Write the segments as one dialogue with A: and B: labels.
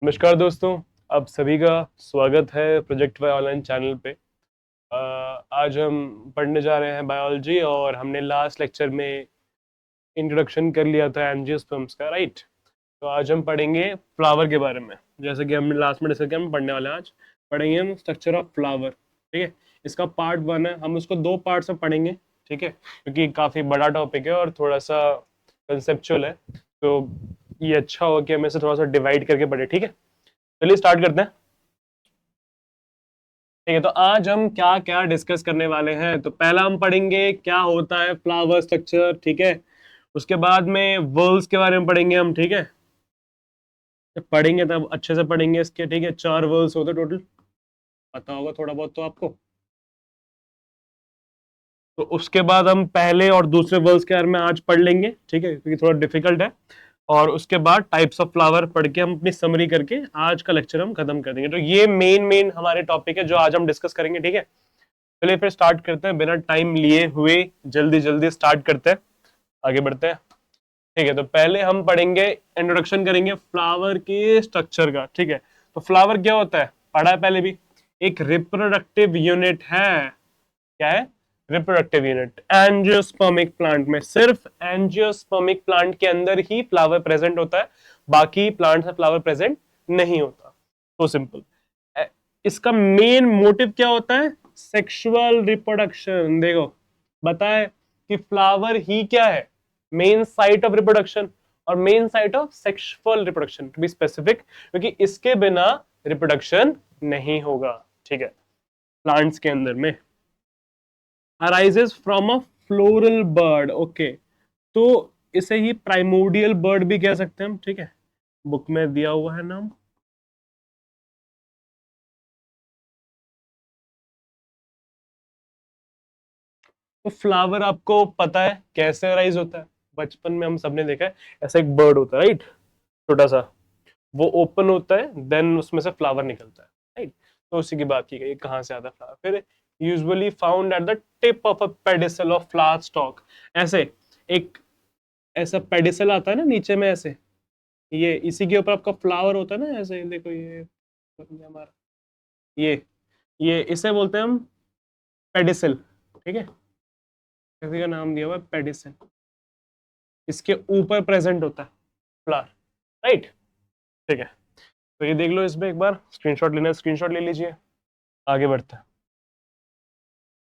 A: नमस्कार दोस्तों, आप सभी का स्वागत है प्रोजेक्ट वाई ऑनलाइन चैनल पे। आज हम पढ़ने जा रहे हैं बायोलॉजी और हमने लास्ट लेक्चर में इंट्रोडक्शन कर लिया था एंजियोस्पर्म्स का, राइट। तो आज हम पढ़ेंगे फ्लावर के बारे में। जैसे कि हमने लास्ट में डिस्कस किया, हम पढ़ने वाले हैं आज। पढ़ेंगे हम स्ट्रक्चर ऑफ फ्लावर, ठीक है। इसका पार्ट 1 है, हम उसको 2 पार्ट्स में पढ़ेंगे, ठीक है, क्योंकि काफ़ी बड़ा टॉपिक है और थोड़ा सा कंसेप्चुअल है। तो ये अच्छा हो कि हम इसे थोड़ा सा डिवाइड करके पढ़े, ठीक है। चलिए स्टार्ट करते हैं। ठीक है, तो आज हम क्या क्या डिस्कस करने वाले हैं। तो पहला हम पढ़ेंगे क्या होता है फ्लावर स्ट्रक्चर, ठीक है। उसके बाद में वर्ल्स के बारे में पढ़ेंगे हम, ठीक है। जब पढ़ेंगे तब अच्छे से पढ़ेंगे इसके, ठीक है। 4 वर्ल्स होते टोटल, पता होगा थोड़ा बहुत तो आपको। तो उसके बाद हम पहले और दूसरे वर्ल्स के बारे में आज पढ़ लेंगे, ठीक है, क्योंकि थोड़ा डिफिकल्ट है। और उसके बाद टाइप्स ऑफ फ्लावर पढ़ के हम अपनी समरी करके आज का लेक्चर हम खत्म कर देंगे। तो ये मेन मेन हमारे टॉपिक है जो आज हम डिस्कस करेंगे, ठीक है। चलिए फिर स्टार्ट करते हैं, बिना टाइम लिए हुए जल्दी जल्दी स्टार्ट करते हैं, आगे बढ़ते हैं। ठीक है, तो पहले हम पढ़ेंगे, इंट्रोडक्शन करेंगे फ्लावर के स्ट्रक्चर का, ठीक है। तो फ्लावर क्या होता है, पढ़ा है पहले भी। एक रिप्रोडक्टिव यूनिट है। क्या है? Reproductive unit. एंजियोस्पर्मिक प्लांट में, सिर्फ एंजियोस्पर्मिक प्लांट के अंदर ही फ्लावर प्रेजेंट होता है, बाकी प्लांट में फ्लावर प्रेजेंट नहीं होता। तो सिंपल। इसका मेन मोटिव क्या होता है? Sexual reproduction. देखो, बताए कि फ्लावर ही क्या है? मेन साइट ऑफ रिप्रोडक्शन और main site of sexual reproduction, to be specific, क्योंकि इसके बिना रिप्रोडक्शन नहीं होगा, ठीक है, प्लांट्स के अंदर में। Arises from a floral bird, okay. तो इसे ही प्राइमोर्डियल बर्ड भी कह सकते हैं हम, ठीक है, बुक में दिया हुआ है नाम। तो फ्लावर आपको पता है कैसे अराइज होता है? बचपन में हम सबने देखा है, ऐसा एक बर्ड होता है, राइट, छोटा सा। वो ओपन होता है, देन उसमें से फ्लावर निकलता है, राइट। तो उसी की बात की गई, कहाँ से आता है फ्लावर। फिर usually found at the tip of a pedicel of flower stock. ऐसे एक ऐसा पेडिसल आता है ना नीचे में, ऐसे ये इसी के ऊपर आपका फ्लावर होता है ना, ऐसे देखो ये हमारा, ये इसे बोलते हैं हम पेडिसल, ठीक है। इसी का नाम दिया हुआ है पेडिसल। इसके ऊपर प्रेजेंट होता है फ्लावर, राइट। ठीक है, तो ये देख लो, इसमें एक बार स्क्रीनशॉट लेना है, स्क्रीनशॉट ले लीजिए, आगे बढ़ते हैं।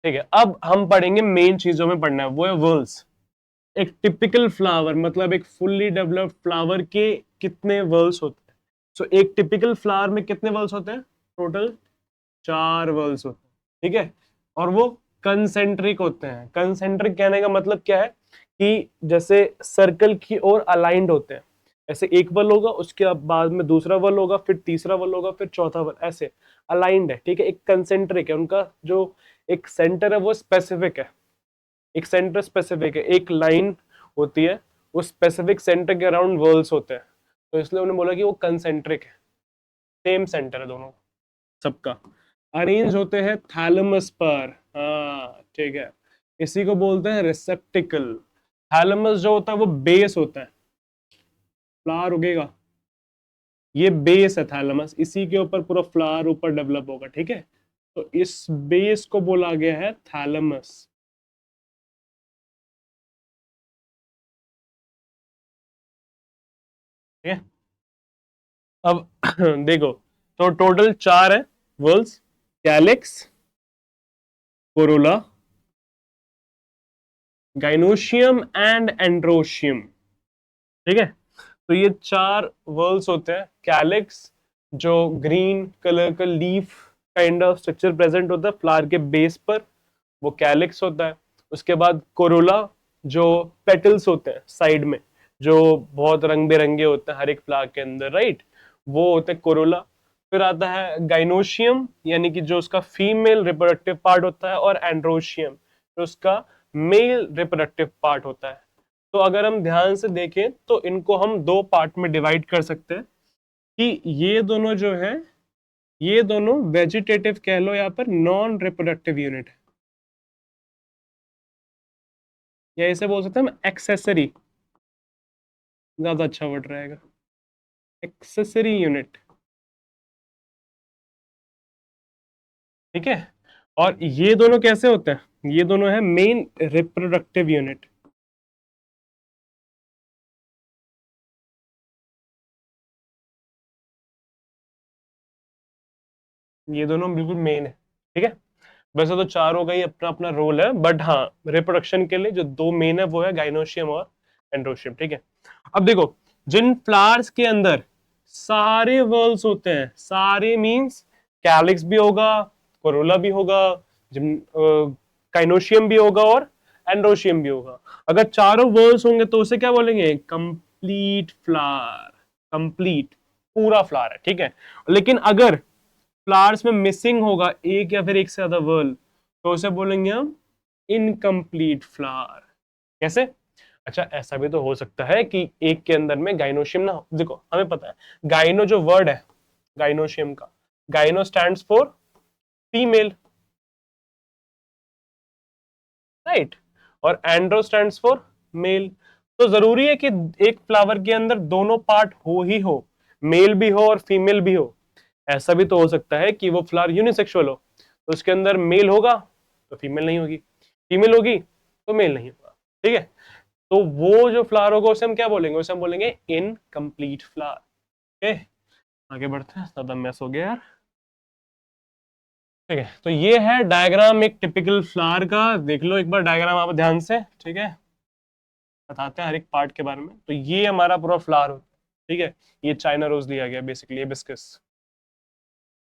A: ठीक है, अब हम पढ़ेंगे मेन चीजों में पढ़ना है, वो है वर्ल्स। एक टिपिकल फ्लावर मतलब एक फुल्ली डेवलप्ड फ्लावर के कितने वर्ल्स होते हैं? सो एक टिपिकल फ्लावर में कितने वर्ल्स होते हैं? टोटल 4 वर्ल्स होते हैं, ठीक है। और वो कंसेंट्रिक होते हैं। कंसेंट्रिक कहने का मतलब क्या है कि जैसे सर्कल की ओर अलाइंड होते हैं। ऐसे एक वल होगा, उसके बाद में दूसरा वल होगा, फिर तीसरा वल होगा, फिर चौथा वल, ऐसे अलाइंड है, ठीक है। एक कंसेंट्रिक है, उनका जो एक सेंटर है वो स्पेसिफिक है। एक सेंटर स्पेसिफिक है, एक लाइन होती है, वो स्पेसिफिक सेंटर के अराउंड वर्ल्स होते हैं। तो इसलिए उन्होंने बोला कि वो कंसेंट्रिक है, सेम सेंटर है दोनों सबका। अरेंज होते हैं थैलेमस पर, हाँ ठीक है। इसी को बोलते हैं रिसेप्टिकल। थैलेमस जो होता है वो बेस होता है, फ्लावर उगेगा, ये बेस है थैलेमस, इसी के ऊपर पूरा फ्लावर ऊपर डेवलप होगा, ठीक है। तो इस बेस को बोला गया है थैलेमस, ठीक है। अब देखो, तो टोटल 4 है whorls. Calyx, Corolla, gynoecium and androecium, ठीक है। तो ये 4 वर्ल्स होते हैं। कैलिक्स जो ग्रीन कलर का leaf kind of structure present होता है फ्लावर के बेस पर, वो कैलिक्स होता है। उसके बाद कोरोला जो पेटल्स होते हैं साइड में, जो बहुत रंग बिरंगे होते हैं हर एक फ्लावर के अंदर, राइट, वो होते हैं कोरोला। फिर आता है गाइनोशियम, यानी कि जो उसका फीमेल रिप्रोडक्टिव पार्ट होता है, और एंड्रोशियम जो उसका मेल रिप्रोडक्टिव पार्ट होता है। तो अगर हम ध्यान से देखें तो इनको हम 2 पार्ट में डिवाइड कर सकते हैं कि ये दोनों जो है, ये दोनों वेजिटेटिव कह लो, यहाँ पर नॉन रिप्रोडक्टिव यूनिट है, या इसे बोल सकते हैं हम एक्सेसरी, ज्यादा अच्छा वर्ड रहेगा, एक्सेसरी यूनिट। ठीक है। और ये दोनों कैसे होते हैं, ये दोनों है मेन रिप्रोडक्टिव यूनिट। ये दोनों बिल्कुल मेन है, ठीक है। वैसे तो चारों का ही अपना अपना रोल है, बट हाँ रिप्रोडक्शन के लिए जो दो मेन है वो है गाइनोशियम और एंड्रोशियम, ठीक है। अब देखो, जिन फ्लावर्स के अंदर सारे वर्ल्स होते हैं, सारे मींस कैलिक्स भी होगा, कोरोला भी होगा, काइनोशियम भी होगा और एंड्रोशियम भी होगा। अगर चारों वर्ल्स होंगे तो उसे क्या बोलेंगे, कंप्लीट फ्लावर, कंप्लीट पूरा फ्लावर है, ठीक है। लेकिन अगर फ्लावर्स में मिसिंग होगा एक या फिर एक से ज्यादा वर्ल, तो उसे बोलेंगे हम इनकम्प्लीट फ्लावर। कैसे? अच्छा, ऐसा भी तो हो सकता है कि एक के अंदर में गाइनोशियम ना हो। देखो हमें पता है गाइनो जो वर्ड है गाइनोशियम का, gyno stands for female, right, और एंड्रो स्टैंड्स फॉर मेल। तो जरूरी है कि एक फ्लावर के अंदर दोनों पार्ट हो ही हो, मेल भी हो और फीमेल भी हो। ऐसा भी तो हो सकता है कि वो फ्लावर यूनिसेक्सुअल हो, तो उसके अंदर मेल होगा तो फीमेल नहीं होगी, फीमेल होगी तो मेल नहीं होगा, ठीक है। तो वो जो फ्लावर होगा उसे हम क्या बोलेंगे, उसे हम बोलेंगे इनकम्प्लीट फ्लावर। ओके, आगे बढ़ते हैं, ज्यादा मैस हो गया यार। ठीक है, तो ये है डायग्राम एक टिपिकल फ्लावर का। देख लो एक बार डायग्राम आप ध्यान से, ठीक है। बताते हैं हर एक पार्ट के बारे में। तो ये हमारा पूरा फ्लावर होता है, ठीक है। ये चाइना रोज लिया गया बेसिकली, ये बिस्कस,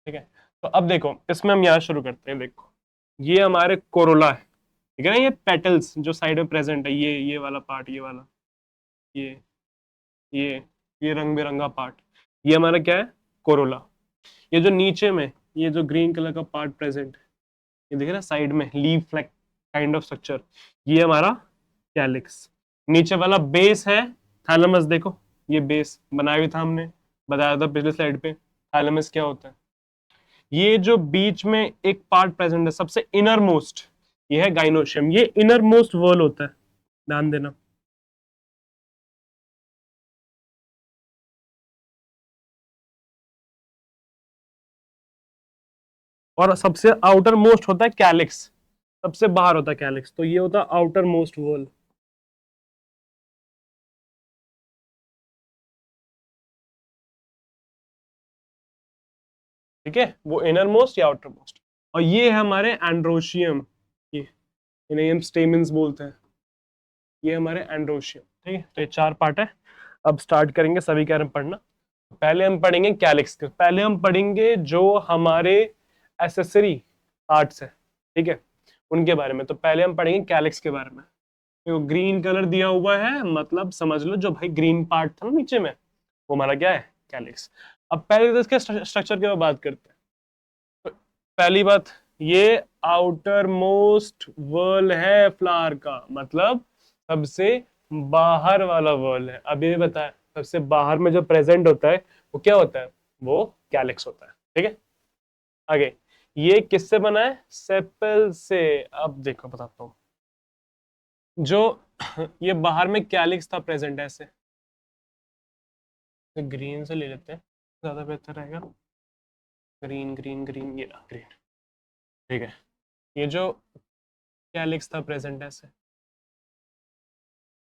A: ठीक है। तो अब देखो इसमें हम यहाँ शुरू करते हैं। देखो ये हमारे कोरोला है, ठीक है ना। ये पेटल्स जो साइड में प्रेजेंट है, ये वाला पार्ट, ये वाला, ये ये ये रंग बिरंगा पार्ट, ये हमारा क्या है, कोरोला। ये जो नीचे में ये जो ग्रीन कलर का पार्ट प्रेजेंट है, ये दिख रहा है साइड में, leaf like kind of structure, ये हमारा कैलिक्स। नीचे वाला बेस है थैलेमस। देखो ये बेस बनाया हुआ था हमने, बताया था पिछले स्लाइड पे थैलेमस क्या होता है। ये जो बीच में एक पार्ट प्रेजेंट है सबसे इनर मोस्ट, ये है गाइनोशियम। ये इनर मोस्ट वर्ल होता है, ध्यान देना। और सबसे आउटर मोस्ट होता है कैलिक्स, सबसे बाहर होता है कैलिक्स। तो ये होता है आउटर मोस्ट वर्ल, ठीक है, वो इनर मोस्ट या आउटर मोस्ट। और ये है हमारे एंड्रोशियम, ये इन्हें हम स्टेमेंस बोलते हैं, ये हमारे एंड्रोशियम, ठीक है। तो ये चार पार्ट है। अब स्टार्ट करेंगे सभी के बारे में पढ़ना। पहले हम पढ़ेंगे कैलिक्स के, पहले हम पढ़ेंगे जो हमारे एसेसरी पार्ट्स है, ठीक है, उनके बारे में। तो पहले हम पढ़ेंगे कैलिक्स के बारे में। तो ग्रीन कलर दिया हुआ है, मतलब समझ लो जो भाई ग्रीन पार्ट था ना नीचे में, वो हमारा क्या है, कैलिक्स। अब पहले तो इसके स्ट्रक्चर की बात करते हैं। तो पहली बात, ये आउटर मोस्ट वर्ल है फ्लावर का, मतलब सबसे बाहर वाला वर्ल है। अभी भी बताया सबसे बाहर में जो प्रेजेंट होता है वो क्या होता है, वो कैलिक्स होता है, ठीक है। आगे, ये किससे बना है, सेपल से। अब देखो बताता हूँ, जो ये बाहर में कैलिक्स था प्रेजेंट ऐसे, तो ग्रीन से ले लेते हैं, ज्यादा बेहतर रहेगा। ग्रीन ग्रीन ग्रीन, ये रहा ग्रीन, ठीक है। ये जो कैलिक्स था प्रेजेंट ऐसे,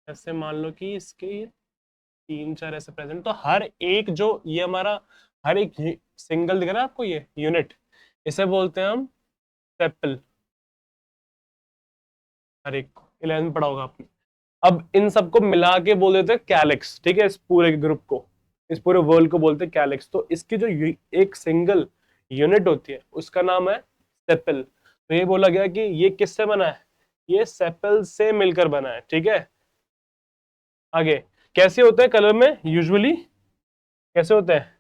A: ऐसे मान लो कि इसके तीन चार ऐसे प्रेजेंट, तो हर एक जो ये हमारा हर एक सिंगल दिख रहा है आपको, ये यूनिट, इसे बोलते हैं हम सेपल। हर एक को 11 में पढ़ा होगा आपने। अब इन सबको मिला के बोल देते हैं कैलिक्स, ठीक है। इस पूरे ग्रुप को, इस पूरे वर्ल्ड को बोलते हैं कैलिक्स। तो इसकी जो एक सिंगल यूनिट होती है उसका नाम है सेपल। तो ये बोला गया कि ये किससे बना है, ये सेपल से मिलकर बना है, ठीक है। आगे, कैसे होते हैं कलर में यूजुअली, कैसे होते हैं,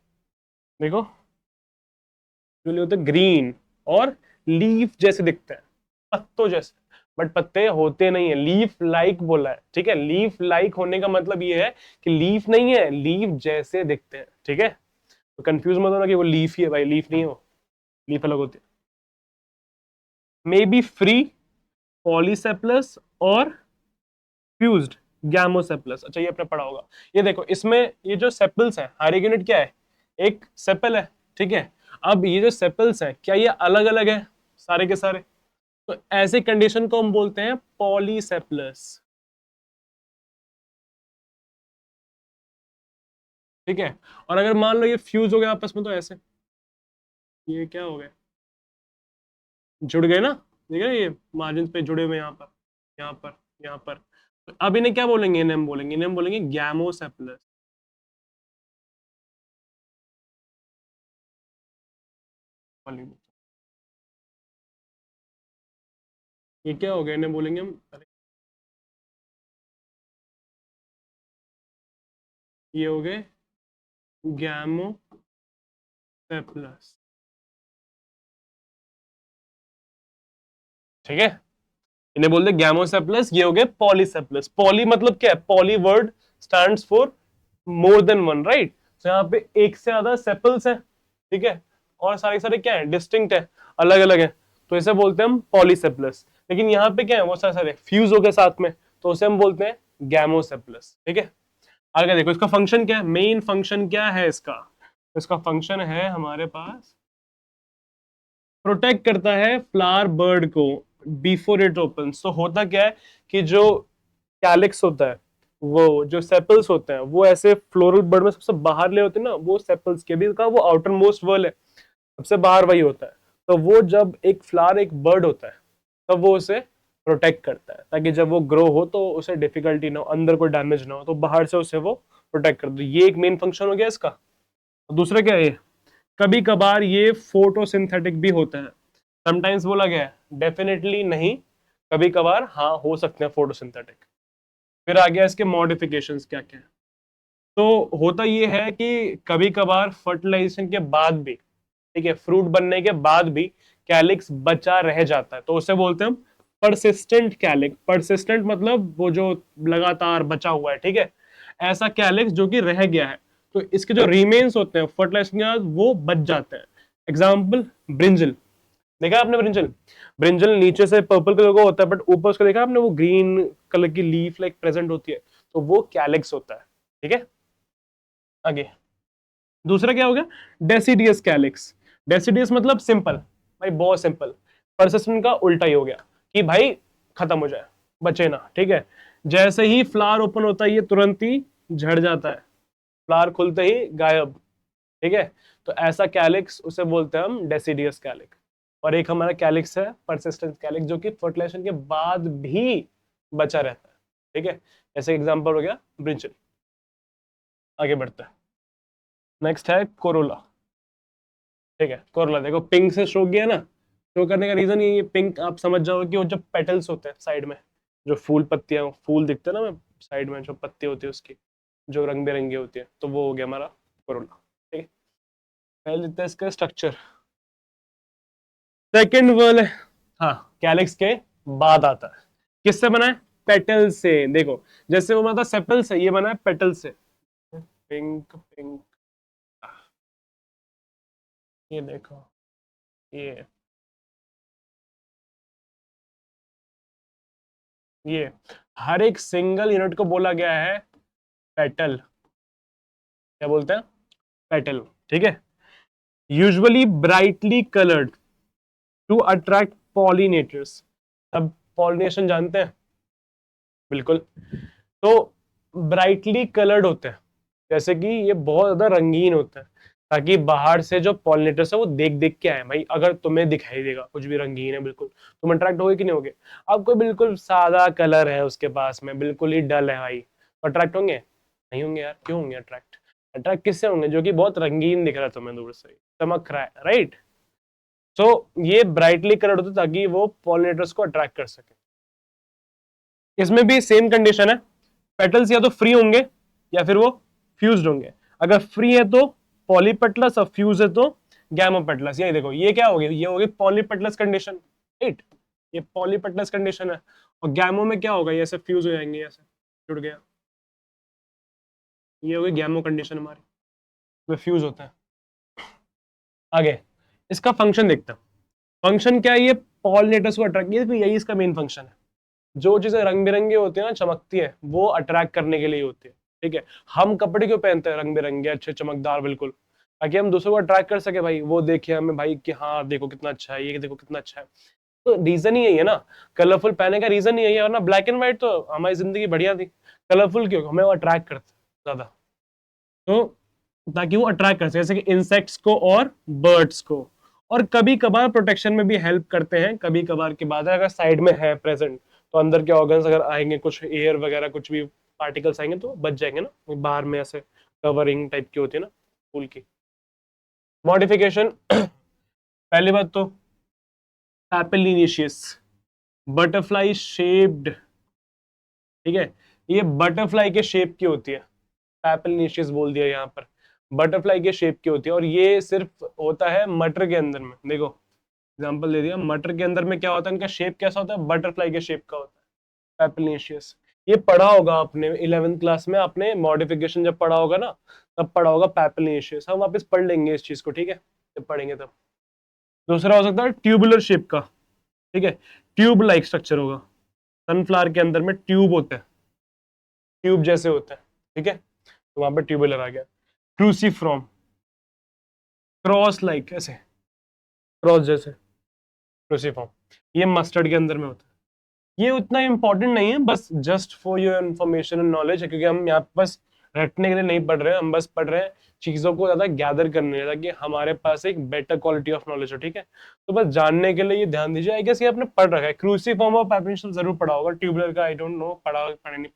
A: देखो यूजुअली होते हैं ग्रीन और लीफ जैसे दिखते हैं, पत्तों जैसे। बट पत्ते होते नहीं है, लीफ लाइक बोला है, ठीक है। लीफ लाइक होने का मतलब ये है कि लीफ नहीं है, लीफ जैसे दिखते हैं, ठीक है। तो कंफ्यूज मत होना कि वो लीफ ही है, भाई लीफ नहीं है वो, लीफ अलग होती है। मे बी फ्री, पॉलीसेप्लस और फ्यूज्ड गैमोसेप्लस। अच्छा ये आपने पढ़ा होगा। ये देखो इसमें ये जो सेपल्स है, हर एक यूनिट क्या है, एक सेपल है, ठीक है। अब ये जो सेपल्स है क्या ये अलग अलग है, सारे के सारे। तो ऐसे कंडीशन को हम बोलते हैं पॉलीसेप्लस। ठीक है। और अगर मान लो ये फ्यूज हो गया आपस में, तो ऐसे ये क्या हो गया, जुड़ गए ना, ठीक है, ये मार्जिन पे जुड़े हुए, यहाँ पर, यहाँ पर, यहाँ पर। तो अब इन्हें क्या बोलेंगे, इन्हें हम बोलेंगे, इन्हें हम बोलेंगे गैमोसेप्लस। ये क्या हो गया, इन्हें बोलेंगे हम, अरे ये हो गए गैमोसेप्लस। ठीक है, इन्हें बोलते हैं गैमोसेप्लस, ये हो गए पॉलीसेप्लस। पॉली मतलब क्या है, poly word stands for more than one, right. तो यहाँ पे एक से ज्यादा सेपल्स है, ठीक है, और सारे सारे क्या है, डिस्टिंक्ट है, अलग अलग है, तो इसे बोलते हैं हम पॉलीसेप्लस। लेकिन यहाँ पे क्या है, वो सारे सारे फ्यूज हो गए साथ में, तो उसे हम बोलते हैं गैमोसेप्लस। ठीक है, आगे देखो इसका फंक्शन क्या है, मेन फंक्शन क्या है इसका। इसका फंक्शन है हमारे पास, प्रोटेक्ट करता है फ्लावर बर्ड को बिफोर इट ओपन। तो होता क्या है कि जो कैलिक्स होता है, वो जो सेपल्स होते हैं, वो ऐसे फ्लोरल बर्ड में सबसे बाहर ले होते हैं ना, वो सेपल्स के भी का वो आउटर मोस्ट वर्ल है, सबसे बाहर वही होता है। तो वो जब एक फ्लावर, एक बर्ड होता है, तब वो उसे प्रोटेक्ट करता है, ताकि जब वो ग्रो हो तो उसे डिफिकल्टी ना हो, अंदर कोई डैमेज ना हो, तो बाहर से उसे वो प्रोटेक्ट कर दो। ये एक मेन फंक्शन हो गया इसका। दूसरा क्या है, कभी कभार ये फोटोसिंथेटिक भी होता है। समटाइम्स बोला गया है, डेफिनेटली नहीं, कभी कभार हाँ हो सकते हैं फोटोसिंथेटिक। फिर आ गया इसके मॉडिफिकेशंस क्या क्या है। तो होता ये है कि कभी कभार फर्टिलाइजेशन के बाद भी, ठीक है, फ्रूट बनने के बाद भी कैलिक्स बचा रह जाता है, तो उसे बोलते हैं हम परसिस्टेंट कैलिक। परसिस्टेंट मतलब वो जो लगातार बचा हुआ है, ठीक है, ऐसा कैलिक्स जो कि रह गया है, तो इसके जो रिमेन्स होते हैं फर्टिलाइजेशन के बाद वो बच जाते हैं। एग्जाम्पल ब्रिंजल, देखा आपने ब्रिंजल, ब्रिंजल नीचे से पर्पल कलर का होता है, बट ऊपर उसका देखा आपने, वो ग्रीन कलर की लीफ लाइक प्रेजेंट होती है, तो वो कैलिक्स होता है। ठीक है, आगे दूसरा क्या हो गया, डेसिडियस कैलिक्स। डेसिडियस मतलब सिंपल, भाई बहुत सिंपल। परसिस्टेंट का उल्टा ही हो गया कि भाई खत्म हो जाए, बचे ना। ठीक है, जैसे ही फ्लावर ओपन होता है ये तुरंत ही झड़ जाता है, फ्लावर खुलते ही गायब। ठीक है, तो ऐसा कैलिक्स उसे बोलते हैं हम डेसिडियस कैलिक्स। और एक हमारा कैलिक्स है परसिस्टेंट कैलिक्स, जो कि फर्टिलाइजेशन के बाद भी बचा रहता है। ठीक है, जैसे एग्जांपल हो गया ब्रिंजल। आगे बढ़ते हैं, नेक्स्ट है कोरोला। ठीक है, कोरोला देखो पिंक से शो किया ना, शो करने का रीजन ये पिंक आप समझ जाओगे कि वो जो पेटल्स होते हैं साइड में, जो फूल पत्तियां फूल दिखते हैं ना, मैं साइड में जो पत्ती होती है उसकी, जो रंग बिरंगी होती है, तो वो हो गया हमारा कोरोला। ठीक है, पहले देखते हैं इसका स्ट्रक्चर। सेकेंड वर्ल है, हाँ, कैलिक्स के बाद आता है। किससे बना है, पेटल से। देखो जैसे वो मतलब सेपल से, ये बना है पेटल से। पिंक पिंक, ये देखो, ये ये हर एक सिंगल यूनिट को बोला गया है पेटल। क्या बोलते हैं, पेटल। ठीक है, usually brightly coloured to attract pollinators. अब पॉलिनेशन जानते हैं, बिल्कुल। तो ब्राइटली कलर्ड होते हैं, जैसे कि ये बहुत ज्यादा रंगीन होते हैं, ताकि बाहर से जो पॉलिनेटर्स है वो देख देख के आए। भाई अगर तुम्हें दिखाई देगा कुछ भी रंगीन है, बिल्कुल तुम अट्रैक्ट होगे कि नहीं होगे। अब कोई बिल्कुल सादा कलर है उसके पास में, बिल्कुल ही डल है, भाई अट्रैक्ट होंगे, नहीं होंगे यार। क्यों होंगे अट्रैक्ट, अट्रैक्ट किससे होंगे, जो कि बहुत रंगीन दिख रहा है तुम्हें, दूर से चमक रहा है, राइट। सो ये ब्राइटली कलर्ड होते हैं ताकि वो पॉलिनेटर्स को अट्रैक्ट कर सके। इसमें भी सेम कंडीशन है, पेटल्स या तो फ्री होंगे या फिर वो फ्यूज्ड होंगे। अगर फ्री है तो पॉलीपेटलस और फ्यूज है तो गैमोपेटलस। ये देखो ये क्या होगी, ये होगी पॉलीपेटलस कंडीशन, राइट, ये पॉलीपेटलस कंडीशन है। और गैमो में क्या होगा, ये ऐसे फ्यूज हो जाएंगे, ऐसे जुड़ गया, ये होगी गैमो कंडीशन हमारी, वो फ्यूज होता है। आगे इसका फंक्शन देखते हैं, फंक्शन क्या है, ये पॉलिनेटर्स को अट्रैक्ट, ये यही इसका मेन फंक्शन है। जो चीजें रंग बिरंगी होती है ना, चमकती है, वो अट्रैक्ट करने के लिए होती है। ठीक है, हम कपड़े क्यों पहनते हैं रंग बिरंगे अच्छे चमकदार, बिल्कुल ताकि हम दूसरों को अट्रैक्ट कर सके भाई, वो देखे हमें भाई कि हाँ देखो कितना अच्छा है, ये देखो कितना अच्छा है। तो रीजन ही यही है ना, कलरफुल पहनने का रीजन ही यही है, वरना ब्लैक एंड व्हाइट तो हमारी जिंदगी बढ़िया थी। कलरफुल क्यों, हमें वो अट्रैक्ट करते ज्यादा, तो ताकि वो अट्रैक्ट कर सके, जैसे कि इंसेक्ट्स को और बर्ड्स को। और कभी कभार प्रोटेक्शन में भी हेल्प करते हैं, कभी कभार की बात है, अगर साइड में है प्रेजेंट तो अंदर के ऑर्गन्स अगर आएंगे, कुछ एयर वगैरह कुछ भी पार्टिकल्स आएंगे तो बच जाएंगे ना, बाहर में ऐसे कवरिंग टाइप की होती है ना फूल की। मॉडिफिकेशन पहली बात तो पैपिलिनिशियस, बटरफ्लाई शेप्ड, ठीक है, ये बटरफ्लाई के शेप की होती है, पैपिलिनिशियस बोल दिया यहाँ पर, बटरफ्लाई के शेप की होती है, और ये सिर्फ होता है मटर के अंदर में। देखो एग्जांपल दे दिया, मटर के अंदर में क्या होता है, इनका शेप कैसा होता है, बटरफ्लाई के शेप का होता है पैपिलिनिशियस। ये पढ़ा होगा आपने 11th क्लास में, आपने मॉडिफिकेशन जब पढ़ा होगा ना, तब पढ़ा होगा पैपिलिनिशियस, हम वापस पढ़ लेंगे इस चीज को, ठीक है, जब पढ़ेंगे तब। दूसरा हो सकता है ट्यूबुलर शेप का, ठीक है, ट्यूब लाइक स्ट्रक्चर होगा, सनफ्लावर के अंदर में ट्यूब होते हैं, ट्यूब जैसे होते हैं, ठीक है, तो वहां पर ट्यूबुलर आ गया। क्रूसीफ्रॉम, क्रॉस लाइक, ऐसे क्रॉस जैसे, क्रूसीफॉर्म, ये मस्टर्ड के अंदर में होता है। ये उतना इंपॉर्टेंट नहीं है, बस just for your information and knowledge है, क्योंकि हम यहाँ पे बस रटने के लिए नहीं पढ़ रहे हैं, हम बस पढ़ रहे हैं चीजों को ज्यादा गैदर करने के लिए, ताकि हमारे पास एक बेटर क्वालिटी ऑफ नॉलेज हो, ठीक है। तो बस जानने के लिए ये ध्यान दीजिए। आई गेस ये आपने पढ़ रखा है, क्रूसीफॉर्म और पैपिनिशियल जरूर पढ़ा होगा, ट्यूबुलर का आई डोंट नो पढ़ा नहीं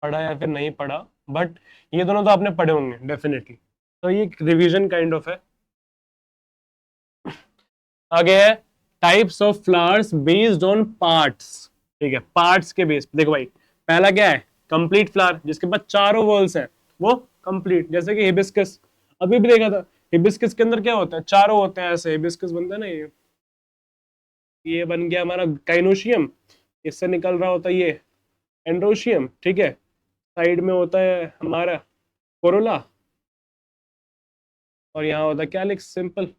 A: पढ़ा या फिर नहीं पढ़ा, बट ये दोनों तो आपने पढ़े होंगे डेफिनेटली। तो ये रिविजन काइंड ऑफ है। आगे है types of flowers based on parts, ठीक है, पार्ट्स के बेस पे। देखो भाई, पहला क्या है, कंप्लीट फ्लावर, जिसके पास चारों वर्ल्स हैं, वो कंप्लीट, जैसे कि हिबिस्कस, अभी भी देखा था, हिबिस्कस के अंदर क्या होता है, चारों होते हैं, ऐसे हिबिस्कस बनता है ना, ये बन गया हमारा गाइनोशियम, इससे निकल रहा होता है ये एंड्रोशियम, ठीक है, साइड में होता है हमारा कोरोला, और यहाँ होता है कैलिक्स, सिंपल,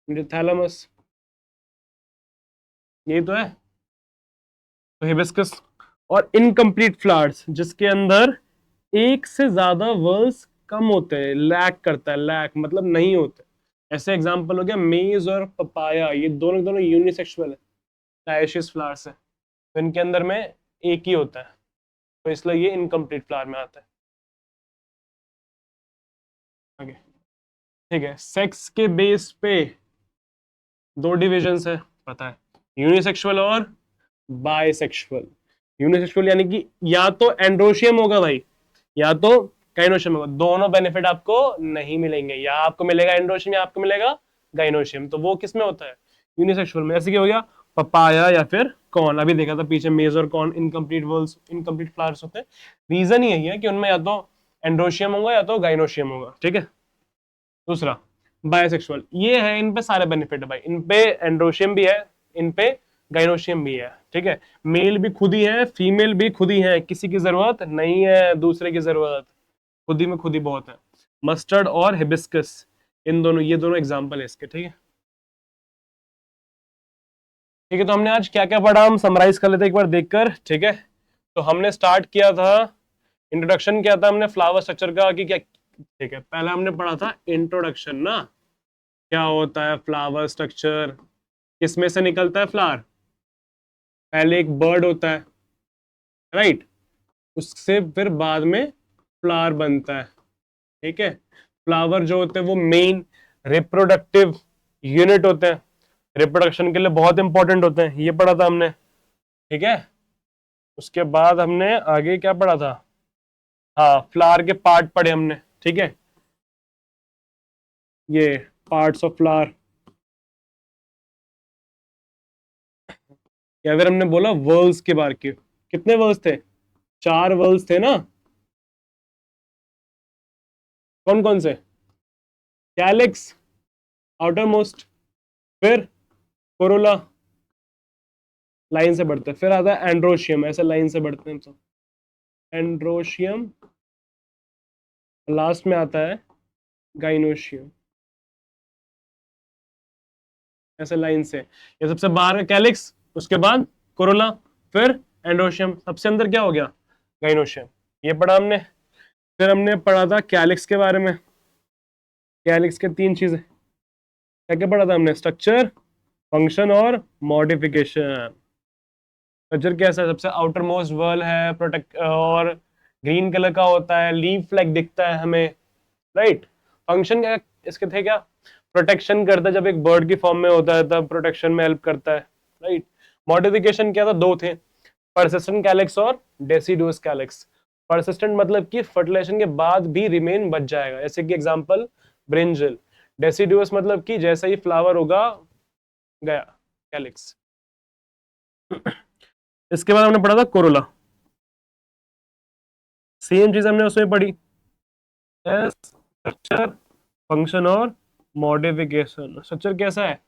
A: थैलेमस, यही तो है, तो हिबिस्कस। और इनकम्प्लीट फ्लावर्स, जिसके अंदर एक से ज्यादा वर्ल्स कम होते हैं, लैक करता है, लैक मतलब नहीं होते, ऐसे एग्जांपल हो गया मेज और पपाया, ये दोनों दोनों यूनिसेक्सुअल है, डायशियस फ्लावर्स है, तो इनके अंदर में एक ही होता है, तो इसलिए ये इनकम्प्लीट फ्लावर में आता है। आगे ठीक है, सेक्स के बेस पे दो डिविजन्स है, पता है, यूनिसेक्सुअल और बायसेक्सुअल। यूनिसेक्सुअल यानी कि या तो एंड्रोशियम होगा भाई, या तो गाइनोशियम होगा, दोनों बेनिफिट आपको नहीं मिलेंगे, या आपको मिलेगा एंड्रोशियम या आपको मिलेगा गाइनोशियम, तो वो किस में होता है, यूनिसेक्सुअल में। ऐसे क्या हो गया, पपाया या फिर कॉर्न, अभी देखा था पीछे, मेज और corn incomplete whorls, incomplete flowers होते हैं, रीजन यही है कि उनमें या तो एंड्रोशियम होगा या तो गाइनोशियम होगा, ठीक है। दूसरा बायसेक्सुअल, ये है, इन पे सारे बेनिफिट है भाई, इन पे एंड्रोशियम भी है, इन पे गाइनोशियम भी है, ठीक है, मेल भी खुद ही है, फीमेल भी खुद ही है, किसी की जरूरत नहीं है दूसरे की जरूरत, खुद ही में खुद ही बहुत है। मस्टर्ड और हिबिस्कस, इन दोनों, ये दोनों एग्जांपल है इसके, ठीक है। ठीक है, तो हमने आज क्या क्या पढ़ा, हम समराइज कर लेते हैं एक बार देखकर, ठीक है। तो हमने स्टार्ट किया था, इंट्रोडक्शन किया था हमने फ्लावर स्ट्रक्चर का कि क्या, ठीक है, पहले हमने पढ़ा था इंट्रोडक्शन ना, क्या होता है फ्लावर स्ट्रक्चर, किसमें से निकलता है फ्लावर, पहले एक बर्ड होता है, राइट, उससे फिर बाद में फ्लावर बनता है, ठीक है। फ्लावर जो होते हैं वो मेन रिप्रोडक्टिव यूनिट होते हैं, रिप्रोडक्शन के लिए बहुत इंपॉर्टेंट होते हैं, ये पढ़ा था हमने, ठीक है। उसके बाद हमने आगे क्या पढ़ा था, हाँ फ्लावर के पार्ट पढ़े हमने, ठीक है, ये पार्ट्स ऑफ फ्लावर, या फिर हमने बोला वर्ल्स के बारे के, कितने वर्ल्स थे, चार वर्ल्स थे ना, कौन कौन से, कैलिक्स आउटर मोस्ट, फिर कोरोला, लाइन से बढ़ते हैं, फिर आता है एंड्रोशियम, ऐसे लाइन से बढ़ते हैं सब, एंड्रोशियम, लास्ट में आता है गाइनोशियम, ऐसे लाइन से, ये सबसे बाहर है कैलिक्स, उसके बाद कोरोला, फिर एंड्रोशियम, सबसे अंदर क्या हो गया, गाइनोशियम, ये पढ़ा हमने। फिर हमने पढ़ा था कैलिक्स के बारे में, कैलिक्स के 3 चीजें क्या क्या पढ़ा था हमने, स्ट्रक्चर, फंक्शन और मॉडिफिकेशन। स्ट्रक्चर कैसा है, सबसे आउटर मोस्ट वर्ल है, प्रोटेक्ट और ग्रीन कलर का होता है, लीफ फ्लैग दिखता है हमें, राइट। फंक्शन क्या इसके थे, क्या प्रोटेक्शन करता है, जब एक बर्ड की फॉर्म में होता है तब प्रोटेक्शन में हेल्प करता है, राइट। मॉडिफिकेशन क्या था, 2 थे, परसिस्टेंट कैलिक्स और डेसिडुअस कैलिक्स। परसिस्टेंट मतलब कि फर्टिलाइजेशन के बाद भी रिमेन बच जाएगा, जैसे कि एग्जांपल ब्रिंजल। डेसिडुअस मतलब कि जैसे ही फ्लावर होगा गया कैलिक्स। इसके बाद हमने पढ़ा था कोरोला, सेम चीज हमने उसमें पढ़ी, स्ट्रक्चर, फंक्शन और मॉडिफिकेशन। स्ट्रक्चर कैसा है,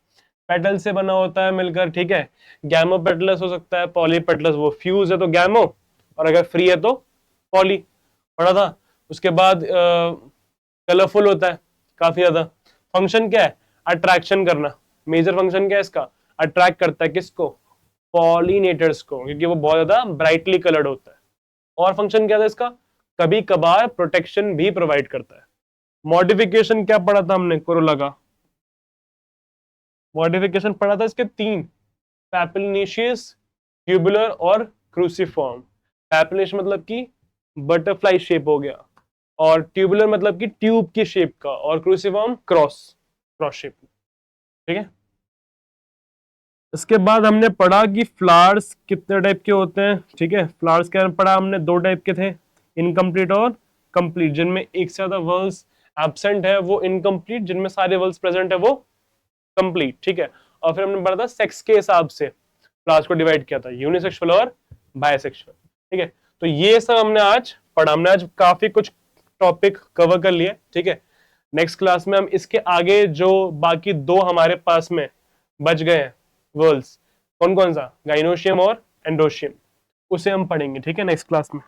A: पेटल से बना होता है मिलकर, ठीक है। गैमो पेटलस हो सकता है, पॉली पेटलस, वो फ्यूज है तो गैमो, और अगर फ्री है तो पॉली, पढ़ा था। उसके बाद कलरफुल होता है काफी ज्यादा। फंक्शन क्या है, अट्रैक्शन करना, मेजर फंक्शन क्या है इसका, अट्रैक्ट करता है किसको, पॉलिनेटर्स को, क्योंकि वो बहुत ज्यादा ब्राइटली कलर्ड होता है। और फंक्शन क्या था इसका, कभी कभार प्रोटेक्शन भी प्रोवाइड करता है। मॉडिफिकेशन क्या पढ़ा था हमने कोरोला का, मॉडिफिकेशन पढ़ा था इसके 3, पैपिलिनेशियस, ट्यूबुलर और क्रूसिफॉर्म। पैपिलिनेशियस मतलब कि बटरफ्लाई शेप हो गया, और ट्यूबुलर मतलब कि ट्यूब की शेप का, और क्रूसिफॉर्म क्रॉस क्रॉस शेप, ठीक है। इसके बाद हमने पढ़ा कि फ्लावर्स कितने टाइप के होते हैं, ठीक है। फ्लावर्स के पढ़ा हमने 2 टाइप के थे, इनकम्प्लीट और कंप्लीट, जिनमें एक से ज्यादा वर्ल्स एब्सेंट है वो इनकम्प्लीट, जिनमें सारे वर्ल्स प्रेजेंट है वो कंप्लीट, ठीक है। और फिर हमने पढ़ा था सेक्स के हिसाब से फ्लावर्स को डिवाइड किया था, यूनिसेक्सुअल और बायसेक्सुअल, ठीक है। तो ये सब हमने आज पढ़ा, हमने आज काफी कुछ टॉपिक कवर कर लिए, ठीक है। नेक्स्ट क्लास में हम इसके आगे जो बाकी 2 हमारे पास में बच गए हैं वर्ल्स, कौन कौन सा, गाइनोशियम और एंडोशियम, उसे हम पढ़ेंगे, ठीक है, नेक्स्ट क्लास में।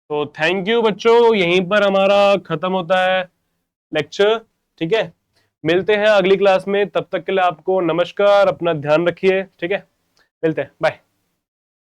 A: तो थैंक यू बच्चों, यहीं पर हमारा खत्म होता है लेक्चर, ठीक है। मिलते हैं अगली क्लास में, तब तक के लिए आपको नमस्कार, अपना ध्यान रखिए, ठीक है, मिलते हैं, बाय।